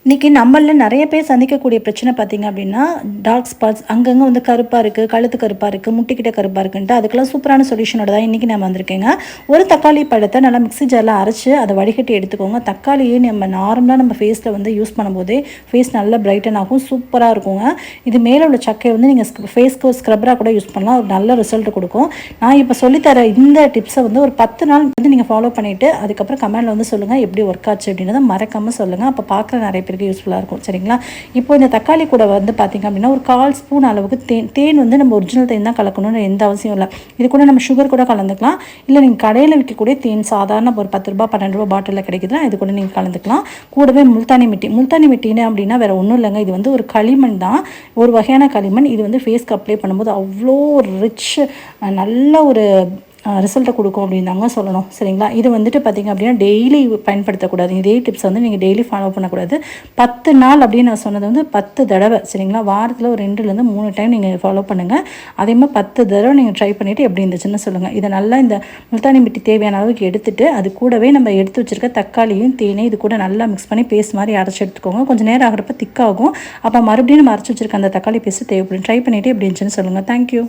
இன்றைக்கி நம்மளில் நிறைய பேர் சந்திக்கக்கூடிய பிரச்சனை பார்த்திங்க அப்படின்னா டார்க் ஸ்பாட்ஸ் அங்கங்கே வந்து கருப்பாக இருக்குது, கழுத்து கருப்பாக இருக்குது, முட்டிக்கிட்ட கருப்பாக இருக்குன்ட்டு அதுக்கெல்லாம் சூப்பரான சொல்யூஷனோட தான் இன்றைக்கி நான் வந்திருக்கேங்க. ஒரு தக்காளி பழத்தை நல்லா மிக்ஸி ஜாரில் அரைச்சி அதை வடிகட்டி எடுத்துக்கோங்க. தக்காளியே நம்ம நார்மலாக நம்ம ஃபேஸில் வந்து யூஸ் பண்ணும்போதே ஃபேஸ் நல்லா பிரைட்டன் ஆகும், சூப்பராக இருக்குங்க. இது மேலே உள்ள சக்கையை வந்து நீங்கள் ஃபேஸ்க்கு ஸ்க்ரப்பராக கூட யூஸ் பண்ணலாம், ஒரு நல்ல ரிசல்ட் கொடுக்கும். நான் இப்போ சொல்லித்தர இந்த டிப்ஸை வந்து ஒரு 10 நாள் வந்து நீங்கள் ஃபாலோ பண்ணிவிட்டு அதுக்கப்புறம் கமெண்டில் வந்து சொல்லுங்கள் எப்படி ஒர்க் ஆச்சு அப்படின்றத மறக்காமல் சொல்லுங்கள். அப்போ பார்க்குற நிறைய பேருக்கு யூஸ்ஃபுல்லாக இருக்கும். சரிங்களா? இப்போ இந்த தக்காளி கூட வந்து பார்த்திங்க அப்படின்னா ஒரு 1/4 ஸ்பூன் அளவுக்கு தேன் வந்து நம்ம ஒரிஜினல் தேன் தான் கலக்கணும்னு எந்த அவசியம் இல்லை. இது கூட நம்ம சுகர் கூட கலந்துக்கலாம். இல்லை நீங்கள் கடையில் விற்கக்கூடிய தேன் சாதாரண ஒரு 10 ரூபா 12 ரூபா பாட்டிலில் கிடைக்குதுன்னா இது கூட நீங்கள் கலந்துக்கலாம். கூடவே முல்தானி மிட்டின்னு அப்படின்னா வேறு ஒன்றும் இல்லைங்க. இது வந்து ஒரு களிமண் தான், ஒரு வகையான களிமண். இது வந்து ஃபேஸ்க்கு அப்ளை பண்ணும்போது அவ்வளோ ரிச் நல்ல ஒரு ரிசல்ட்டை கொடுக்கும் அப்படின்னு தாங்க சொல்லணும். சரிங்களா? இது வந்துட்டு பார்த்திங்க அப்படின்னா டெய்லி பயன்படுத்தக்கூடாது. இதே டிப்ஸ் வந்து நீங்கள் டெய்லி ஃபாலோ பண்ணக்கூடாது. 10 நாள் அப்படின்னு நான் சொன்னது வந்து 10 தடவை. சரிங்களா? வாரத்தில் ஒரு 2லேருந்து 3 டைம் நீங்கள் ஃபாலோ பண்ணுங்கள். அதே மாதிரி 10 தடவை நீங்கள் ட்ரை பண்ணிவிட்டு எப்படி இருந்துச்சுன்னு சொல்லுங்கள். இதை நல்லா இந்த முல்தானி மிட்டி தேவையான அளவுக்கு எடுத்துகிட்டு அது கூடவே நம்ம எடுத்து வச்சுருக்க தக்காளியும் தேனையும் இது கூட நல்லா மிக்ஸ் பண்ணி பேஸ்ட் மாதிரி அரைச்சி எடுத்துக்கோங்க. கொஞ்சம் நேரம் ஆகிறப்ப திக்காகும். அப்போ மறுபடியும் நம்ம அரைச்சி வச்சுருக்க அந்த தக்காளி பேஸ்ட்டு தேவைப்படும். ட்ரை பண்ணிவிட்டு எப்படி இருந்துச்சுன்னு சொல்லுங்கள். தேங்க்யூ.